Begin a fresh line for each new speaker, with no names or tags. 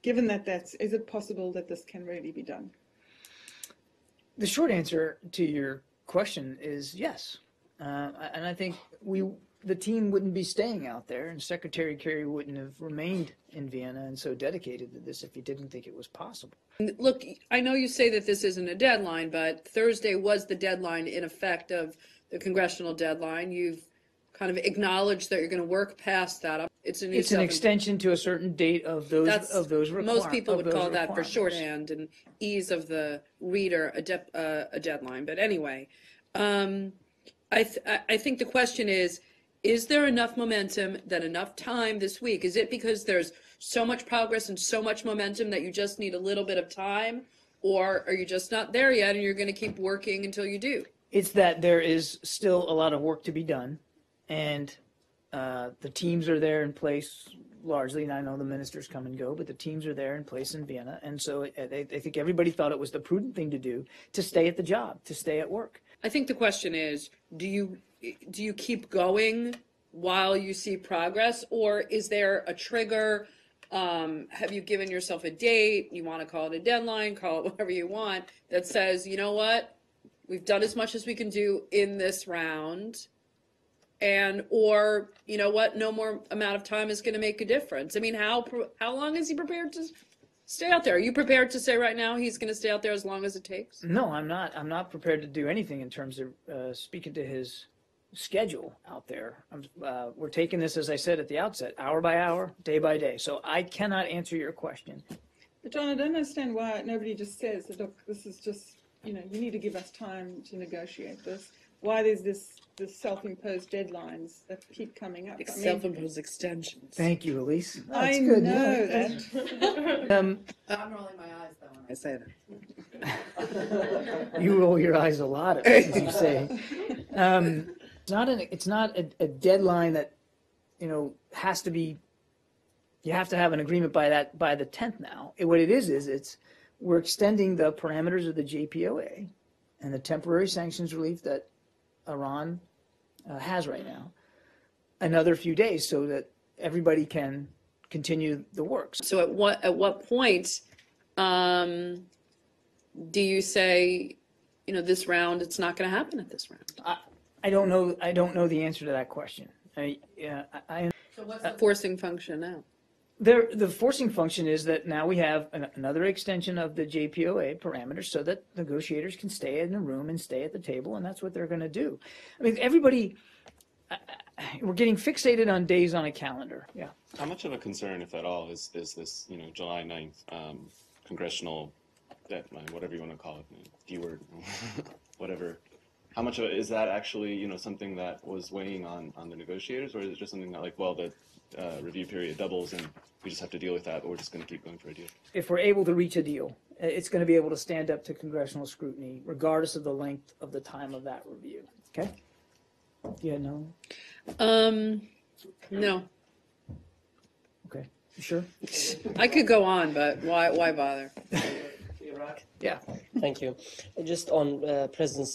given that is it possible that this can really be done?
The short answer to your question is yes. And I think the team wouldn't be staying out there, and Secretary Kerry wouldn't have remained in Vienna and so dedicated to this if he didn't think it was possible.
Look, I know you say that this isn't a deadline, but Thursday was the deadline in effect of the congressional deadline. You've kind of acknowledged that you're going to work past that. It's an
extension to a certain date of those requirements.
Most people would call that for shorthand and ease of the reader a deadline. But anyway, I think the question is there enough momentum, enough time this week? Is it because there's so much progress and so much momentum that you just need a little bit of time? Or are you just not there yet and you're going to keep working until you do?
It's that there is still a lot of work to be done. And the teams are there in place largely, and I know the ministers come and go, but the teams are there in place in Vienna. And so I think everybody thought it was the prudent thing to do to stay at the job, to stay at work.
I think the question is, do you keep going while you see progress, or is there a trigger? Have you given yourself a date? You want to call it a deadline, call it whatever you want, that says, you know what, we've done as much as we can do in this round. Or, you know what, no more amount of time is going to make a difference. I mean, how long is he prepared to stay out there? Are you prepared to say right now he's going to stay out there as long as it takes?
No, I'm not. I'm not prepared to do anything in terms of speaking to his schedule out there. We're taking this, as I said at the outset, hour by hour, day by day. So I cannot answer your question.
But John, I don't understand why nobody just says that, look, this is just, you need to give us time to negotiate this. Why there's this self-imposed deadlines that keep coming up.
Self-imposed extensions.
Thank you, Elise.
I know that.
I'm rolling my eyes though when I say
that. You roll your eyes a lot, as you say. It's not a deadline that has to be. You have to have an agreement by the 10th now. What it is we're extending the parameters of the JPOA and the temporary sanctions relief that Iran has right now another few days so that everybody can continue the work.
So at what point do you say, this round, it's not going to happen at this round?
I don't know. I don't know the answer to that question.
So what's the forcing function now?
The forcing function is that now we have another extension of the JPOA parameters so that negotiators can stay in the room and stay at the table, and that's what they're going to do. I mean, everybody, we're getting fixated on days on a calendar. Yeah.
How much of a concern, if at all, is this, July 9th congressional deadline, whatever you want to call it, D-word, whatever. How much of it is that actually, something that was weighing on the negotiators, or is it just something that, like, well, the review period doubles and we just have to deal with that, but we're just going to keep going for a deal?
If we're able to reach a deal, it's going to be able to stand up to congressional scrutiny, regardless of the length of the time of that review. Okay? Yeah, no?
No.
Okay. You sure?
I could go on, but why bother?
Yeah.
Thank you. Just on President